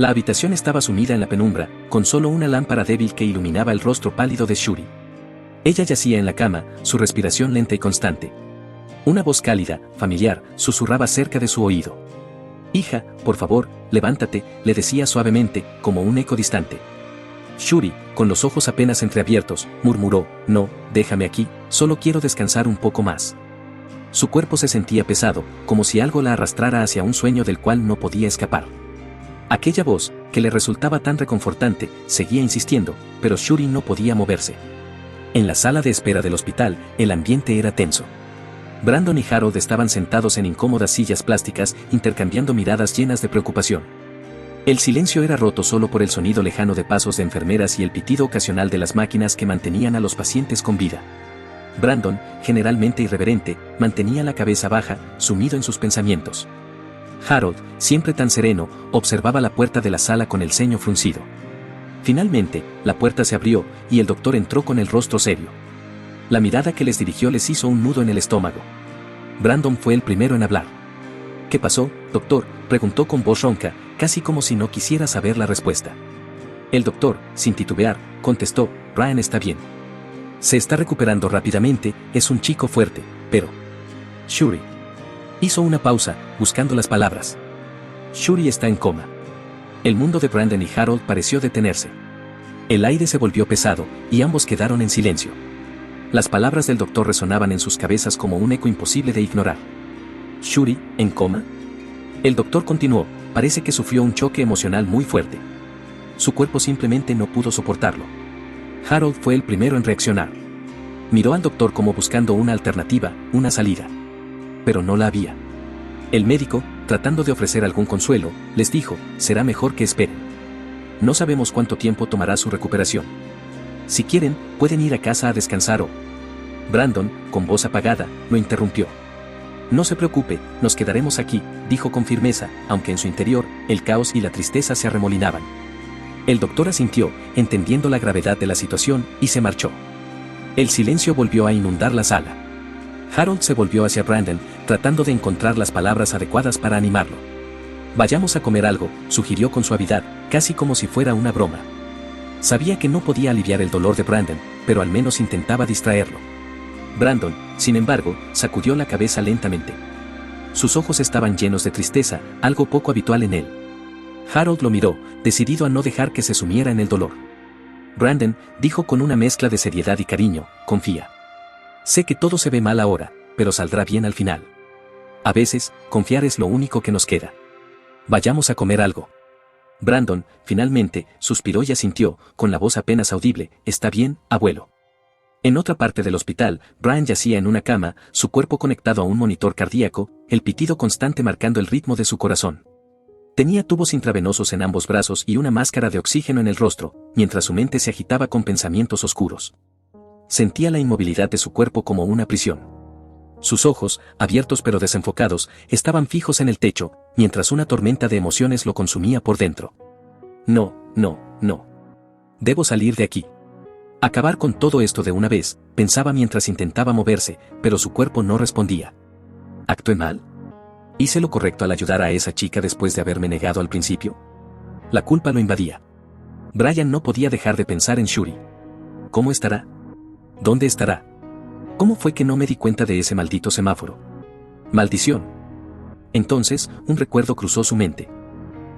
La habitación estaba sumida en la penumbra, con solo una lámpara débil que iluminaba el rostro pálido de Shuri. Ella yacía en la cama, su respiración lenta y constante. Una voz cálida, familiar, susurraba cerca de su oído. «Hija, por favor, levántate», le decía suavemente, como un eco distante. Shuri, con los ojos apenas entreabiertos, murmuró: «No, déjame aquí, solo quiero descansar un poco más». Su cuerpo se sentía pesado, como si algo la arrastrara hacia un sueño del cual no podía escapar. Aquella voz, que le resultaba tan reconfortante, seguía insistiendo, pero Shuri no podía moverse. En la sala de espera del hospital, el ambiente era tenso. Brandon y Harold estaban sentados en incómodas sillas plásticas, intercambiando miradas llenas de preocupación. El silencio era roto solo por el sonido lejano de pasos de enfermeras y el pitido ocasional de las máquinas que mantenían a los pacientes con vida. Brandon, generalmente irreverente, mantenía la cabeza baja, sumido en sus pensamientos. Harold, siempre tan sereno, observaba la puerta de la sala con el ceño fruncido. Finalmente, la puerta se abrió, y el doctor entró con el rostro serio. La mirada que les dirigió les hizo un nudo en el estómago. Brandon fue el primero en hablar. «¿Qué pasó, doctor?», preguntó con voz ronca, casi como si no quisiera saber la respuesta. El doctor, sin titubear, contestó: «Brian está bien. Se está recuperando rápidamente, es un chico fuerte, pero...». «Shuri». Hizo una pausa, buscando las palabras. «Shuri está en coma». El mundo de Brandon y Harold pareció detenerse. El aire se volvió pesado, y ambos quedaron en silencio. Las palabras del doctor resonaban en sus cabezas como un eco imposible de ignorar. «¿Shuri, en coma?». El doctor continuó: «Parece que sufrió un choque emocional muy fuerte. Su cuerpo simplemente no pudo soportarlo». Harold fue el primero en reaccionar. Miró al doctor como buscando una alternativa, una salida. Pero no la había. El médico, tratando de ofrecer algún consuelo, les dijo: «Será mejor que esperen. No sabemos cuánto tiempo tomará su recuperación. Si quieren, pueden ir a casa a descansar o...». Brandon, con voz apagada, lo interrumpió. «No se preocupe, nos quedaremos aquí», dijo con firmeza, aunque en su interior, el caos y la tristeza se arremolinaban. El doctor asintió, entendiendo la gravedad de la situación, y se marchó. El silencio volvió a inundar la sala. Harold se volvió hacia Brandon, tratando de encontrar las palabras adecuadas para animarlo. «Vayamos a comer algo», sugirió con suavidad, casi como si fuera una broma. Sabía que no podía aliviar el dolor de Brandon, pero al menos intentaba distraerlo. Brandon, sin embargo, sacudió la cabeza lentamente. Sus ojos estaban llenos de tristeza, algo poco habitual en él. Harold lo miró, decidido a no dejar que se sumiera en el dolor. «Brandon», dijo con una mezcla de seriedad y cariño, «confía. Sé que todo se ve mal ahora, pero saldrá bien al final. A veces, confiar es lo único que nos queda. Vayamos a comer algo». Brandon, finalmente, suspiró y asintió, con la voz apenas audible: «Está bien, abuelo». En otra parte del hospital, Brian yacía en una cama, su cuerpo conectado a un monitor cardíaco, el pitido constante marcando el ritmo de su corazón. Tenía tubos intravenosos en ambos brazos y una máscara de oxígeno en el rostro, mientras su mente se agitaba con pensamientos oscuros. Sentía la inmovilidad de su cuerpo como una prisión. Sus ojos, abiertos pero desenfocados, estaban fijos en el techo, mientras una tormenta de emociones lo consumía por dentro. «No, no, no. Debo salir de aquí. Acabar con todo esto de una vez», pensaba mientras intentaba moverse, pero su cuerpo no respondía. ¿Actué mal? ¿Hice lo correcto al ayudar a esa chica después de haberme negado al principio? La culpa lo invadía. Brian no podía dejar de pensar en Shuri. ¿Cómo estará? ¿Dónde estará? ¿Cómo fue que no me di cuenta de ese maldito semáforo? ¡Maldición! Entonces, un recuerdo cruzó su mente.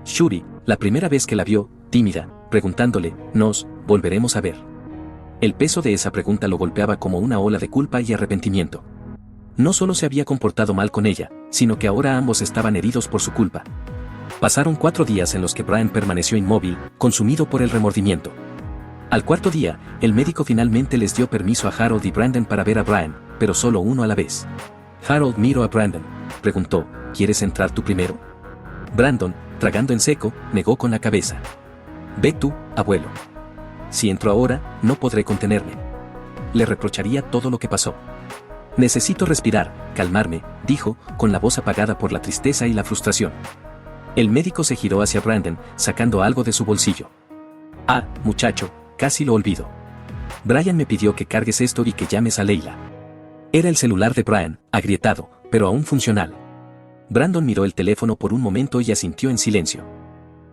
Shuri, la primera vez que la vio, tímida, preguntándole: «¿Nos volveremos a ver?». El peso de esa pregunta lo golpeaba como una ola de culpa y arrepentimiento. No solo se había comportado mal con ella, sino que ahora ambos estaban heridos por su culpa. Pasaron 4 días en los que Brian permaneció inmóvil, consumido por el remordimiento. Al cuarto día, el médico finalmente les dio permiso a Harold y Brandon para ver a Brian, pero solo uno a la vez. Harold miró a Brandon. Preguntó: «¿Quieres entrar tú primero?». Brandon, tragando en seco, negó con la cabeza. «Ve tú, abuelo. Si entro ahora, no podré contenerme. Le reprocharía todo lo que pasó. Necesito respirar, calmarme», dijo, con la voz apagada por la tristeza y la frustración. El médico se giró hacia Brandon, sacando algo de su bolsillo. «Ah, muchacho, casi lo olvido. Brian me pidió que cargues esto y que llames a Leila». Era el celular de Brian, agrietado, pero aún funcional. Brandon miró el teléfono por un momento y asintió en silencio.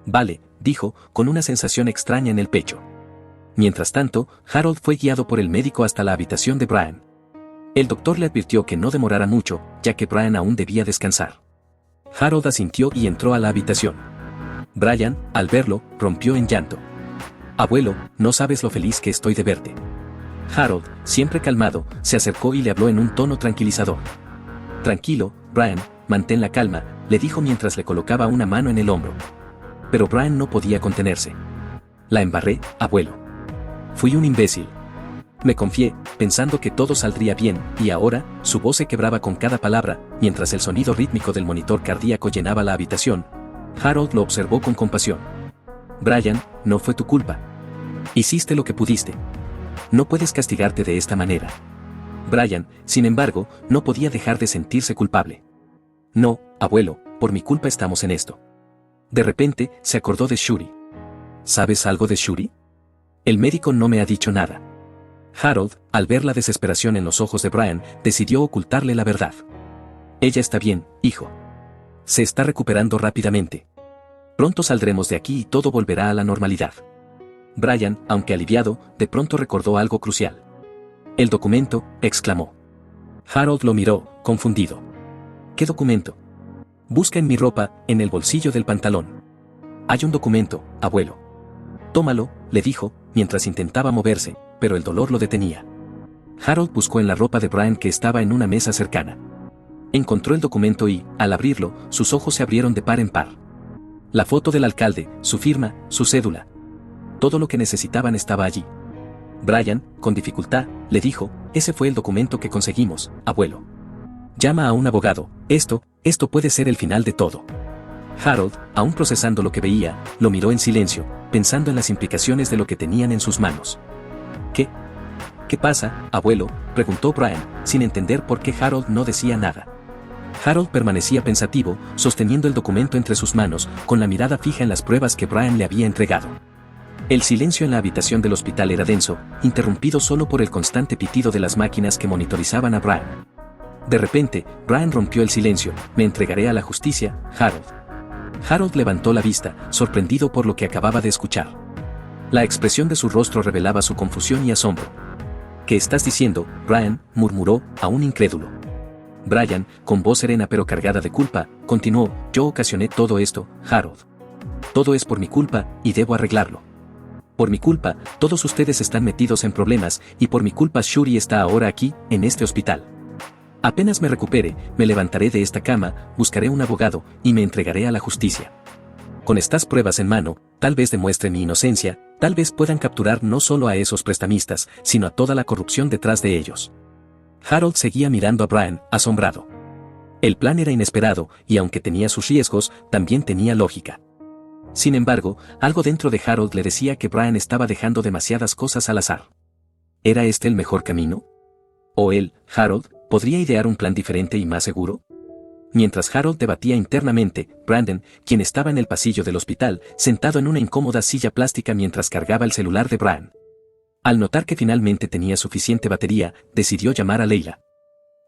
«Vale», dijo, con una sensación extraña en el pecho. Mientras tanto, Harold fue guiado por el médico hasta la habitación de Brian. El doctor le advirtió que no demorara mucho, ya que Brian aún debía descansar. Harold asintió y entró a la habitación. Brian, al verlo, rompió en llanto. «Abuelo, no sabes lo feliz que estoy de verte». Harold, siempre calmado, se acercó y le habló en un tono tranquilizador. «Tranquilo, Brian, mantén la calma», le dijo mientras le colocaba una mano en el hombro. Pero Brian no podía contenerse. «La embarré, abuelo. Fui un imbécil. Me confié, pensando que todo saldría bien, y ahora», su voz se quebraba con cada palabra, mientras el sonido rítmico del monitor cardíaco llenaba la habitación. Harold lo observó con compasión. «Brian, no fue tu culpa. Hiciste lo que pudiste. No puedes castigarte de esta manera». Brian, sin embargo, no podía dejar de sentirse culpable. «No, abuelo, por mi culpa estamos en esto». De repente, se acordó de Shuri. «¿Sabes algo de Shuri? El médico no me ha dicho nada». Harold, al ver la desesperación en los ojos de Brian, decidió ocultarle la verdad. «Ella está bien, hijo. Se está recuperando rápidamente. Pronto saldremos de aquí y todo volverá a la normalidad». Brian, aunque aliviado, de pronto recordó algo crucial. «El documento», exclamó. Harold lo miró, confundido. «¿Qué documento?» «Busca en mi ropa, en el bolsillo del pantalón. Hay un documento, abuelo». «Tómalo», le dijo, mientras intentaba moverse, pero el dolor lo detenía. Harold buscó en la ropa de Brian que estaba en una mesa cercana. Encontró el documento y, al abrirlo, sus ojos se abrieron de par en par. La foto del alcalde, su firma, su cédula. Todo lo que necesitaban estaba allí. Brian, con dificultad, le dijo, «Ese fue el documento que conseguimos, abuelo. Llama a un abogado, esto puede ser el final de todo». Harold, aún procesando lo que veía, lo miró en silencio, pensando en las implicaciones de lo que tenían en sus manos. ¿Qué pasa, abuelo?», preguntó Brian, sin entender por qué Harold no decía nada. Harold permanecía pensativo, sosteniendo el documento entre sus manos, con la mirada fija en las pruebas que Brian le había entregado. El silencio en la habitación del hospital era denso, interrumpido solo por el constante pitido de las máquinas que monitorizaban a Brian. De repente, Brian rompió el silencio. «Me entregaré a la justicia, Harold». Harold levantó la vista, sorprendido por lo que acababa de escuchar. La expresión de su rostro revelaba su confusión y asombro. «¿Qué estás diciendo, Brian?», murmuró, aún incrédulo. Brian, con voz serena pero cargada de culpa, continuó, «Yo ocasioné todo esto, Harold. Todo es por mi culpa, y debo arreglarlo. Por mi culpa, todos ustedes están metidos en problemas, y por mi culpa Shuri está ahora aquí, en este hospital. Apenas me recupere, me levantaré de esta cama, buscaré un abogado, y me entregaré a la justicia. Con estas pruebas en mano, tal vez demuestre mi inocencia, tal vez puedan capturar no solo a esos prestamistas, sino a toda la corrupción detrás de ellos». Harold seguía mirando a Brian, asombrado. El plan era inesperado, y aunque tenía sus riesgos, también tenía lógica. Sin embargo, algo dentro de Harold le decía que Brian estaba dejando demasiadas cosas al azar. ¿Era este el mejor camino? ¿O él, Harold, podría idear un plan diferente y más seguro? Mientras Harold debatía internamente, Brandon, quien estaba en el pasillo del hospital, sentado en una incómoda silla plástica mientras cargaba el celular de Brian. Al notar que finalmente tenía suficiente batería, decidió llamar a Leila.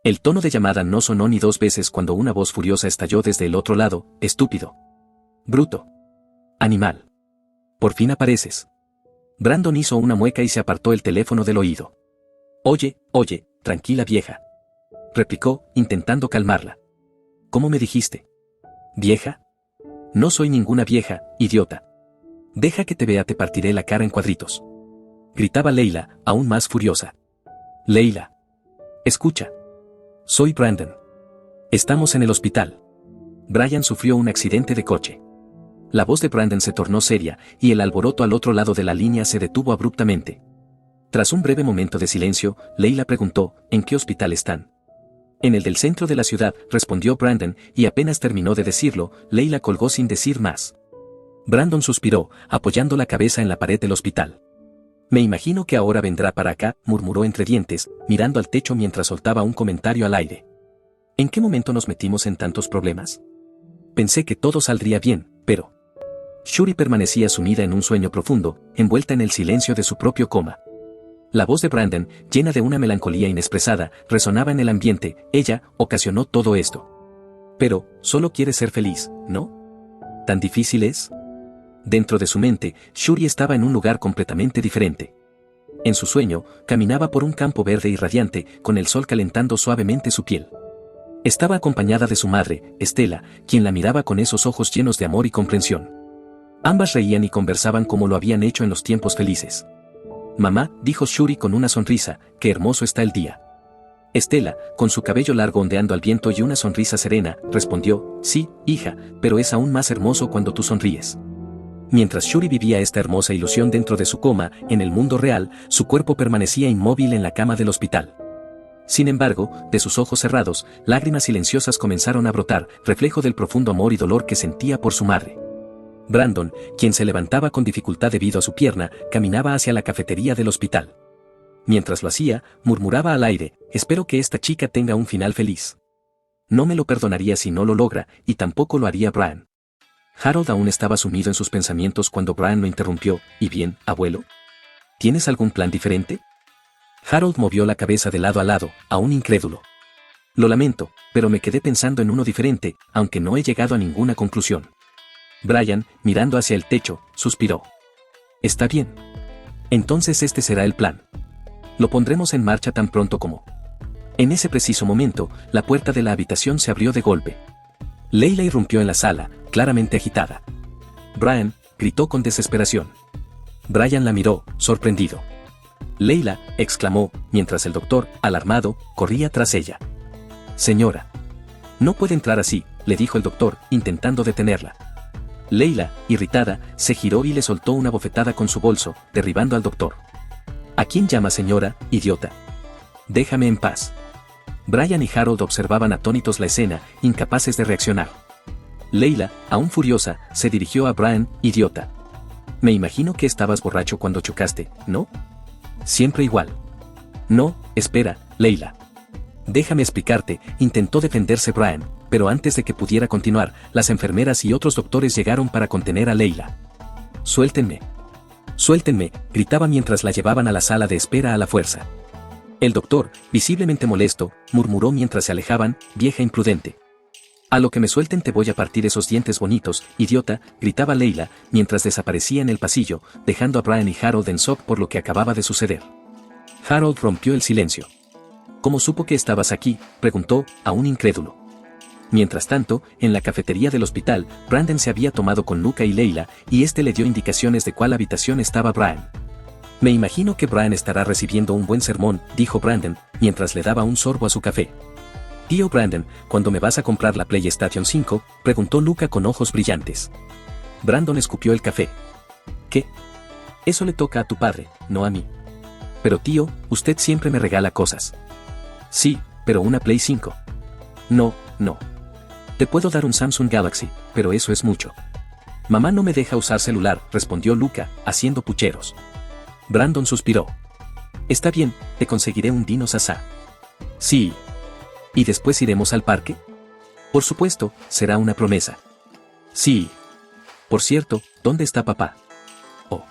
El tono de llamada no sonó ni dos veces cuando una voz furiosa estalló desde el otro lado: «Estúpido. Bruto. Animal. Por fin apareces». Brandon hizo una mueca y se apartó el teléfono del oído. Oye, tranquila vieja», replicó, intentando calmarla. «¿Cómo me dijiste? ¿Vieja? No soy ninguna vieja, idiota. Deja que te vea, te partiré la cara en cuadritos», gritaba Leila, aún más furiosa. «Leila. Escucha. Soy Brandon. Estamos en el hospital. Brian sufrió un accidente de coche». La voz de Brandon se tornó seria, y el alboroto al otro lado de la línea se detuvo abruptamente. Tras un breve momento de silencio, Leila preguntó, «¿En qué hospital están?» «En el del centro de la ciudad», respondió Brandon, y apenas terminó de decirlo, Leila colgó sin decir más. Brandon suspiró, apoyando la cabeza en la pared del hospital. «Me imagino que ahora vendrá para acá», murmuró entre dientes, mirando al techo mientras soltaba un comentario al aire. «¿En qué momento nos metimos en tantos problemas? Pensé que todo saldría bien, pero...». Shuri permanecía sumida en un sueño profundo, envuelta en el silencio de su propio coma. La voz de Brandon, llena de una melancolía inexpresada, resonaba en el ambiente. «Ella ocasionó todo esto. Pero, solo quiere ser feliz, ¿no? ¿Tan difícil es? Dentro de su mente, Shuri estaba en un lugar completamente diferente. En su sueño, caminaba por un campo verde y radiante, con el sol calentando suavemente su piel. Estaba acompañada de su madre, Estela, quien la miraba con esos ojos llenos de amor y comprensión. Ambas reían y conversaban como lo habían hecho en los tiempos felices. «Mamá», dijo Shuri con una sonrisa, «qué hermoso está el día». Estela, con su cabello largo ondeando al viento y una sonrisa serena, respondió, «Sí, hija, pero es aún más hermoso cuando tú sonríes». Mientras Shuri vivía esta hermosa ilusión dentro de su coma, en el mundo real, su cuerpo permanecía inmóvil en la cama del hospital. Sin embargo, de sus ojos cerrados, lágrimas silenciosas comenzaron a brotar, reflejo del profundo amor y dolor que sentía por su madre. Brandon, quien se levantaba con dificultad debido a su pierna, caminaba hacia la cafetería del hospital. Mientras lo hacía, murmuraba al aire, «Espero que esta chica tenga un final feliz. No me lo perdonaría si no lo logra, y tampoco lo haría Brian». Harold aún estaba sumido en sus pensamientos cuando Brian lo interrumpió, «¿Y bien, abuelo? ¿Tienes algún plan diferente?» Harold movió la cabeza de lado a lado, aún incrédulo. «Lo lamento, pero me quedé pensando en uno diferente, aunque no he llegado a ninguna conclusión». Brian, mirando hacia el techo, suspiró. «Está bien. Entonces este será el plan. Lo pondremos en marcha tan pronto como». En ese preciso momento, la puerta de la habitación se abrió de golpe. Leila irrumpió en la sala, claramente agitada. «Brian», gritó con desesperación. Brian la miró, sorprendido. «Leila», exclamó, mientras el doctor, alarmado, corría tras ella. «Señora. No puede entrar así», le dijo el doctor, intentando detenerla. Leila, irritada, se giró y le soltó una bofetada con su bolso, derribando al doctor. «¿A quién llama señora, idiota? Déjame en paz». Brian y Harold observaban atónitos la escena, incapaces de reaccionar. Leila, aún furiosa, se dirigió a Brian, «Idiota. Me imagino que estabas borracho cuando chocaste, ¿no? Siempre igual». «No, espera, Leila. Déjame explicarte», intentó defenderse Brian, pero antes de que pudiera continuar, las enfermeras y otros doctores llegaron para contener a Leila. «Suéltenme. Suéltenme», gritaba mientras la llevaban a la sala de espera a la fuerza. El doctor, visiblemente molesto, murmuró mientras se alejaban, «Vieja imprudente. A lo que me suelten te voy a partir esos dientes bonitos, idiota», gritaba Leila, mientras desaparecía en el pasillo, dejando a Brian y Harold en shock por lo que acababa de suceder. Harold rompió el silencio. «¿Cómo supo que estabas aquí?», preguntó, aún incrédulo. Mientras tanto, en la cafetería del hospital, Brandon se había tomado con Luca y Leila, y este le dio indicaciones de cuál habitación estaba Brian. «Me imagino que Brian estará recibiendo un buen sermón», dijo Brandon, mientras le daba un sorbo a su café. «Tío Brandon, ¿cuándo me vas a comprar la PlayStation 5?», preguntó Luca con ojos brillantes. Brandon escupió el café. «¿Qué? Eso le toca a tu padre, no a mí». «Pero tío, usted siempre me regala cosas». «Sí, pero una Play 5. No, no. Te puedo dar un Samsung Galaxy, pero eso es mucho». «Mamá no me deja usar celular», respondió Luca, haciendo pucheros. Brandon suspiró. «Está bien, te conseguiré un Dino Sasá». «Sí. ¿Y después iremos al parque?». «Por supuesto, será una promesa». «Sí. Por cierto, ¿dónde está papá?». «Oh.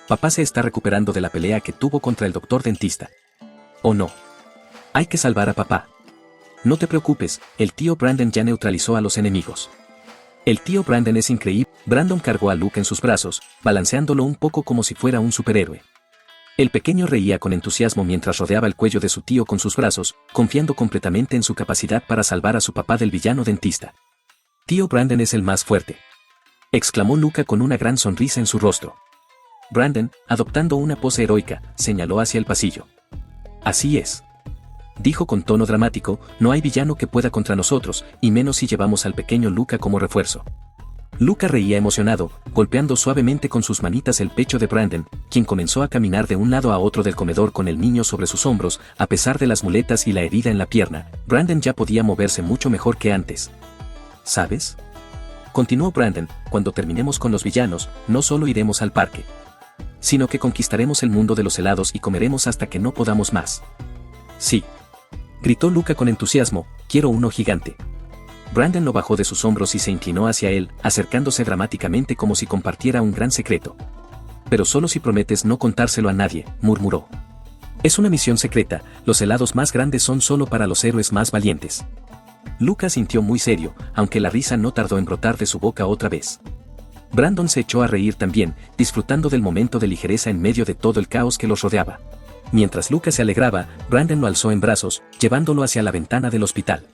Papá se está recuperando de la pelea que tuvo contra el doctor dentista». «Oh no. Hay que salvar a papá». «No te preocupes, el tío Brandon ya neutralizó a los enemigos». «El tío Brandon es increíble». Brandon cargó a Luke en sus brazos, balanceándolo un poco como si fuera un superhéroe. El pequeño reía con entusiasmo mientras rodeaba el cuello de su tío con sus brazos, confiando completamente en su capacidad para salvar a su papá del villano dentista. «Tío Brandon es el más fuerte», exclamó Luca con una gran sonrisa en su rostro. Brandon, adoptando una pose heroica, señaló hacia el pasillo. «Así es», dijo con tono dramático, «no hay villano que pueda contra nosotros, y menos si llevamos al pequeño Luca como refuerzo». Luca reía emocionado, golpeando suavemente con sus manitas el pecho de Brandon, quien comenzó a caminar de un lado a otro del comedor con el niño sobre sus hombros. A pesar de las muletas y la herida en la pierna, Brandon ya podía moverse mucho mejor que antes. «¿Sabes?», continuó Brandon, «cuando terminemos con los villanos, no solo iremos al parque, sino que conquistaremos el mundo de los helados y comeremos hasta que no podamos más». «Sí», gritó Luca con entusiasmo, «quiero uno gigante». Brandon lo bajó de sus hombros y se inclinó hacia él, acercándose dramáticamente como si compartiera un gran secreto. «Pero solo si prometes no contárselo a nadie», murmuró. «Es una misión secreta, los helados más grandes son solo para los héroes más valientes». Luca sintió muy serio, aunque la risa no tardó en brotar de su boca otra vez. Brandon se echó a reír también, disfrutando del momento de ligereza en medio de todo el caos que los rodeaba. Mientras Luca se alegraba, Brandon lo alzó en brazos, llevándolo hacia la ventana del hospital.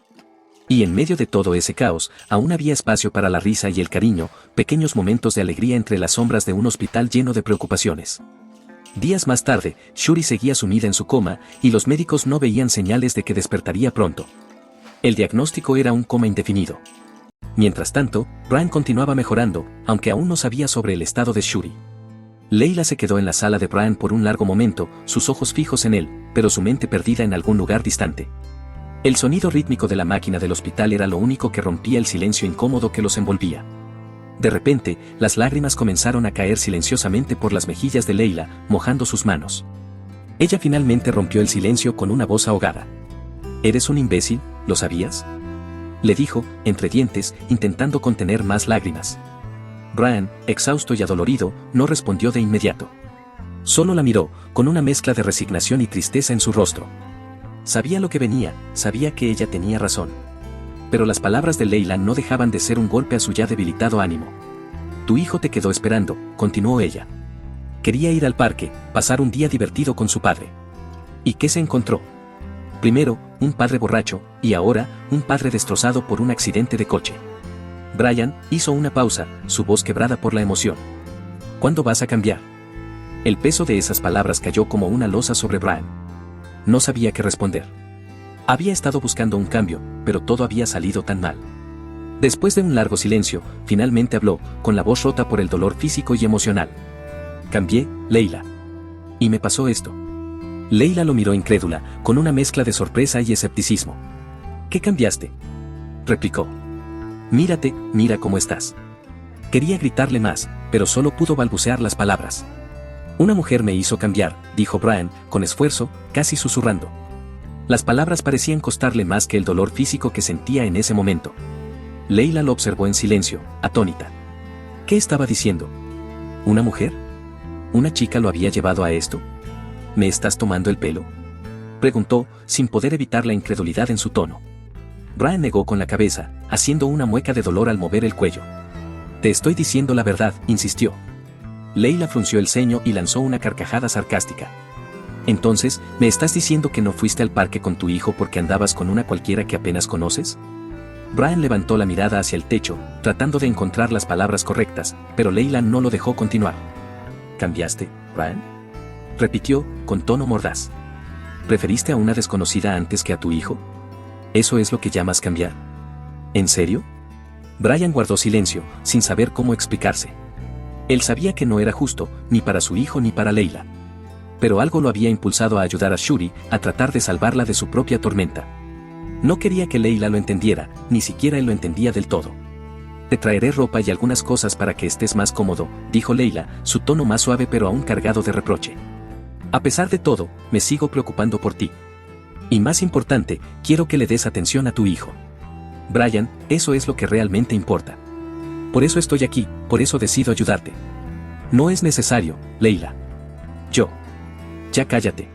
Y en medio de todo ese caos, aún había espacio para la risa y el cariño, pequeños momentos de alegría entre las sombras de un hospital lleno de preocupaciones. Días más tarde, Shuri seguía sumida en su coma, y los médicos no veían señales de que despertaría pronto. El diagnóstico era un coma indefinido. Mientras tanto, Brian continuaba mejorando, aunque aún no sabía sobre el estado de Shuri. Leila se quedó en la sala de Brian por un largo momento, sus ojos fijos en él, pero su mente perdida en algún lugar distante. El sonido rítmico de la máquina del hospital era lo único que rompía el silencio incómodo que los envolvía. De repente, las lágrimas comenzaron a caer silenciosamente por las mejillas de Leila, mojando sus manos. Ella finalmente rompió el silencio con una voz ahogada. «¿Eres un imbécil? ¿Lo sabías?», le dijo, entre dientes, intentando contener más lágrimas. Brian, exhausto y adolorido, no respondió de inmediato. Solo la miró, con una mezcla de resignación y tristeza en su rostro. Sabía lo que venía, sabía que ella tenía razón. Pero las palabras de Leila no dejaban de ser un golpe a su ya debilitado ánimo. «Tu hijo te quedó esperando», continuó ella. «Quería ir al parque, pasar un día divertido con su padre». ¿Y qué se encontró? Primero, un padre borracho, y ahora, un padre destrozado por un accidente de coche. Brian hizo una pausa, su voz quebrada por la emoción. «¿Cuándo vas a cambiar?». El peso de esas palabras cayó como una losa sobre Brian. No sabía qué responder. Había estado buscando un cambio, pero todo había salido tan mal. Después de un largo silencio, finalmente habló, con la voz rota por el dolor físico y emocional. «Cambié, Leila. Y me pasó esto». Leila lo miró incrédula, con una mezcla de sorpresa y escepticismo. «¿Qué cambiaste?», replicó. «Mírate, mira cómo estás». Quería gritarle más, pero solo pudo balbucear las palabras. «Una mujer me hizo cambiar», dijo Brian, con esfuerzo, casi susurrando. Las palabras parecían costarle más que el dolor físico que sentía en ese momento. Leila lo observó en silencio, atónita. ¿Qué estaba diciendo? ¿Una mujer? ¿Una chica lo había llevado a esto? ¿Me estás tomando el pelo?, preguntó, sin poder evitar la incredulidad en su tono. Brian negó con la cabeza, haciendo una mueca de dolor al mover el cuello. «Te estoy diciendo la verdad», insistió. Leila frunció el ceño y lanzó una carcajada sarcástica. «Entonces, ¿me estás diciendo que no fuiste al parque con tu hijo porque andabas con una cualquiera que apenas conoces?». Brian levantó la mirada hacia el techo, tratando de encontrar las palabras correctas, pero Leila no lo dejó continuar. «¿Cambiaste, Brian?», repitió, con tono mordaz. «¿Preferiste a una desconocida antes que a tu hijo? ¿Eso es lo que llamas cambiar? ¿En serio?». Brian guardó silencio, sin saber cómo explicarse. Él sabía que no era justo, ni para su hijo ni para Leila. Pero algo lo había impulsado a ayudar a Shuri, a tratar de salvarla de su propia tormenta. No quería que Leila lo entendiera, ni siquiera él lo entendía del todo. «Te traeré ropa y algunas cosas para que estés más cómodo», dijo Leila, su tono más suave pero aún cargado de reproche. «A pesar de todo, me sigo preocupando por ti. Y más importante, quiero que le des atención a tu hijo. Brian, eso es lo que realmente importa. Por eso estoy aquí, por eso decido ayudarte». «No es necesario, Leila». «Yo». «Ya cállate»,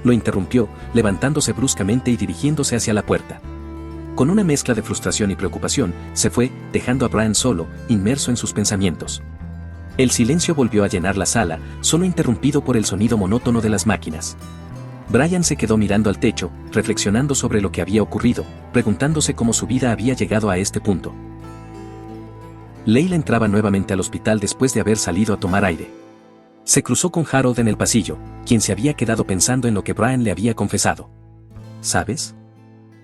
lo interrumpió, levantándose bruscamente y dirigiéndose hacia la puerta. Con una mezcla de frustración y preocupación, se fue, dejando a Brian solo, inmerso en sus pensamientos. El silencio volvió a llenar la sala, solo interrumpido por el sonido monótono de las máquinas. Brian se quedó mirando al techo, reflexionando sobre lo que había ocurrido, preguntándose cómo su vida había llegado a este punto. Leila entraba nuevamente al hospital después de haber salido a tomar aire. Se cruzó con Harold en el pasillo, quien se había quedado pensando en lo que Brian le había confesado. «¿Sabes?»,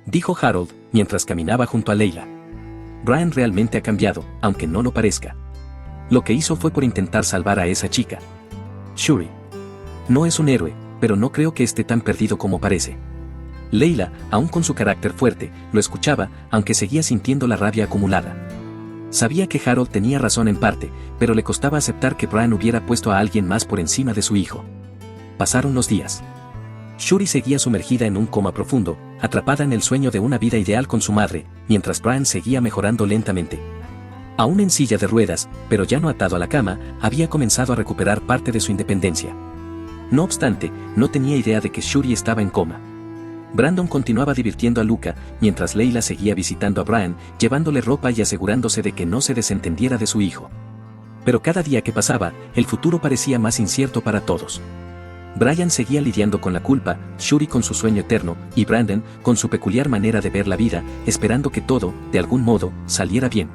dijo Harold, mientras caminaba junto a Leila. «Brian realmente ha cambiado, aunque no lo parezca. Lo que hizo fue por intentar salvar a esa chica. Shuri. No es un héroe, pero no creo que esté tan perdido como parece». Leila, aún con su carácter fuerte, lo escuchaba, aunque seguía sintiendo la rabia acumulada. Sabía que Harold tenía razón en parte, pero le costaba aceptar que Brian hubiera puesto a alguien más por encima de su hijo. Pasaron los días. Shuri seguía sumergida en un coma profundo, atrapada en el sueño de una vida ideal con su madre, mientras Brian seguía mejorando lentamente. Aún en silla de ruedas, pero ya no atado a la cama, había comenzado a recuperar parte de su independencia. No obstante, no tenía idea de que Shuri estaba en coma. Brandon continuaba divirtiendo a Luca, mientras Leila seguía visitando a Brian, llevándole ropa y asegurándose de que no se desentendiera de su hijo. Pero cada día que pasaba, el futuro parecía más incierto para todos. Brian seguía lidiando con la culpa, Shuri con su sueño eterno, y Brandon con su peculiar manera de ver la vida, esperando que todo, de algún modo, saliera bien.